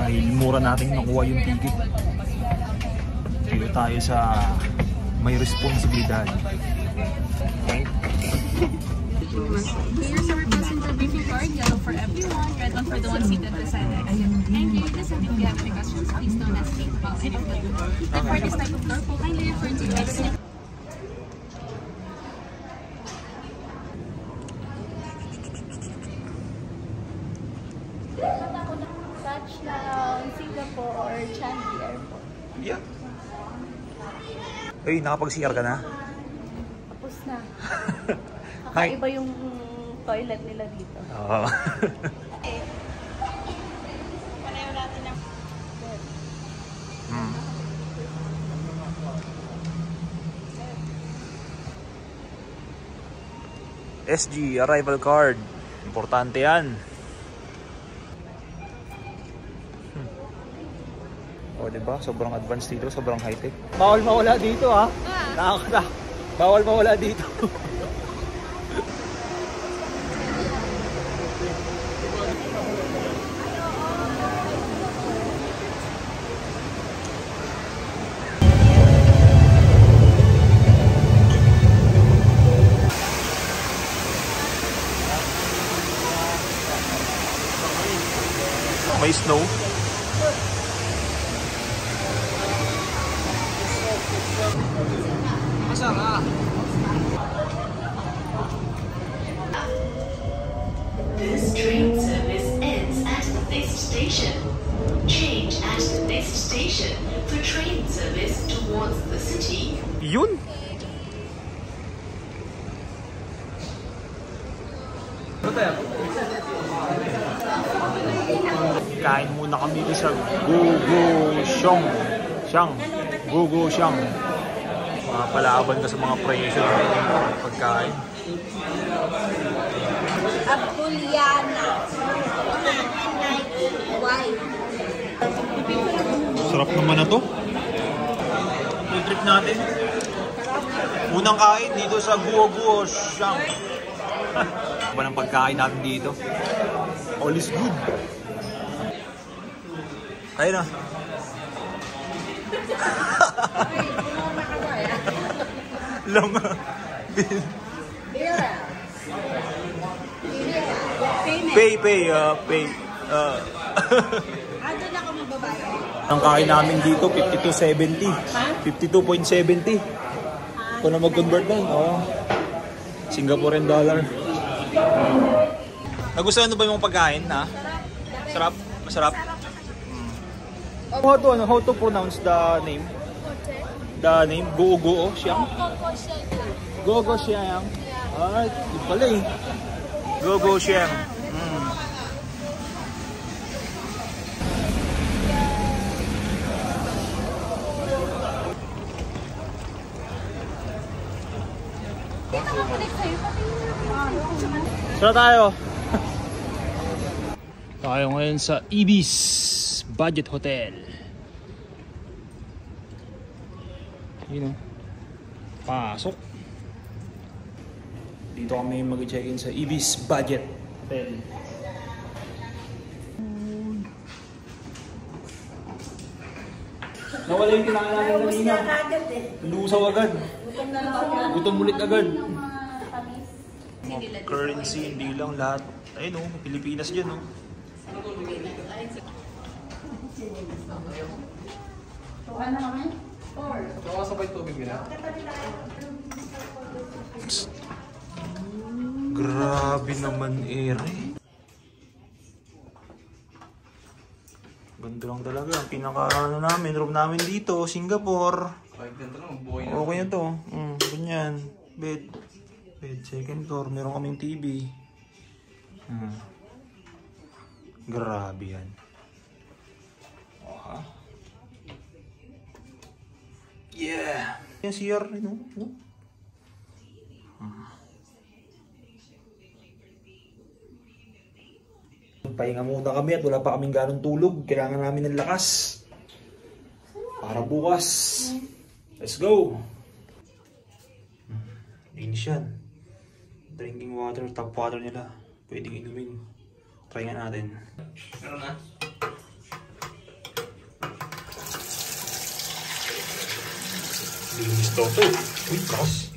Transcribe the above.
Dahil mura natin nakuha yung ticket. Dito tayo sa may responsibilidad. Okay? Here's our passenger briefing card, yellow for everyone, red one for the one seated beside the exit. And during this event, if you have any questions, please don't hesitate to call any of the group. The card is type of purple, kindly refer to the exit. Touchdown, Singapore, Changi Airport. Yeah. Uy, nakapag-CR ka na? Tapos na. Kakaiba yung toilet nila dito. Oo. Pareho natin ang... SG, arrival card. Importante yan. O, diba? Sobrang advanced dito, sobrang high-tech. Bawal mawala dito, ha? Nakakata. Bawal mawala dito. May snow. This train service ends at this station. Change at the next station for train service towards the city. Yun. Kain muna kami sa Guguxiang. Guguxiang. Palaban ka sa mga presyo ng pagkain. Apuliana. White. Sarap naman na to. Yung trip natin. Unang kain dito sa Guguxiang. Ba ng pagkain natin dito? All is good. Ayun na. Lama. Pay. Doon ako magbabayad. Ang kain namin dito, 52.70. 52.70. Kung na mag-convert na, Singaporean dollar. Nagustuhan mo ba yung pagkain, ha? Sarap? Masarap? How to pronounce the name? The name? Guguxiang? Guguxiang. Ay, yun pala eh. Guguxiang. Saan tayo? Tayo ngayon sa Ibis Budget Hotel. Yun o. Pasok. Dito kami mag-check-in sa Ibis Budget Hotel. Nawala yung kailangan namin kanina. Lusaw agad. Gutom ulit agad. Currency, hindi lang lahat. Ayun o, Pilipinas dyan o. Grabe naman ere. Ganda lang talaga. Pinaka room namin dito, Singapore. Okay na to. Ganyan. Bed, second floor. Meron kaming TV. Grabe yan. Yeah. Yan CR, no? Pahinga muna kami at wala pa kaming ganong tulog. Kailangan namin ng lakas para bukas. Let's go! Linis yan. Drinking water, tap water nila. Pwedeng inumin. Try nga natin. Meron na? Linis to. Uy, lakas.